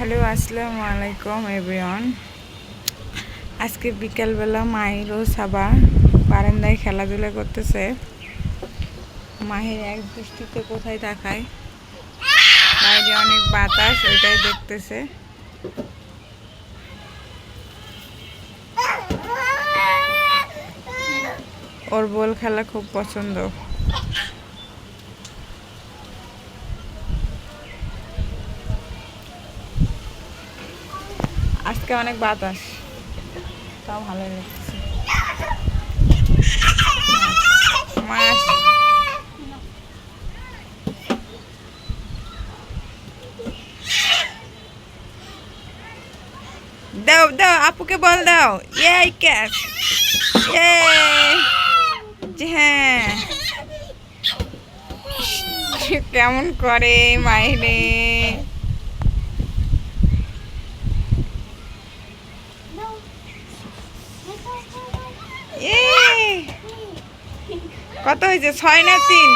Hello আসসালামু আলাইকুম everyone. আজকে বিকালবেলা মাহির ও সাবা বারান্দায় খেলাধুলা করতেছে। মাহির এক দৃষ্টিতে কোথায় তাকায়, বাইরে অনেক বাতাস, ওইটাই দেখতেছে। ওর বল খেলা খুব পছন্দ। আজকে অনেক বাতাস, তাও ভালো লাগছে। দাও দাও, আপুকে বল দাও। এই ক্যাচ, হ্যাঁ। কেমন করে মাইরে, কত হয়েছে? 6 না 3?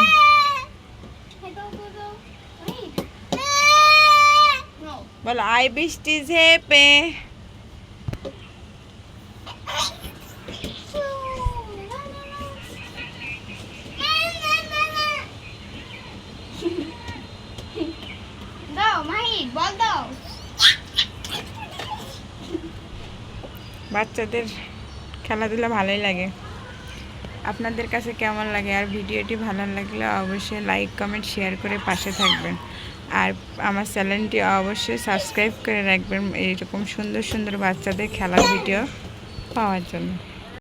বলো আই বৃষ্টি ঝেপে। বাচ্চাদের খেলাধুলা ভালোই লাগে। আপনাদের কাছে কেমন লাগে? আর ভিডিওটি ভালো লাগলে অবশ্যই লাইক কমেন্ট শেয়ার করে পাশে থাকবেন। আর আমার চ্যানেলটি অবশ্যই সাবস্ক্রাইব করে রাখবেন এইরকম সুন্দর সুন্দর বাচ্চাদের খেলার ভিডিও পাওয়ার জন্য।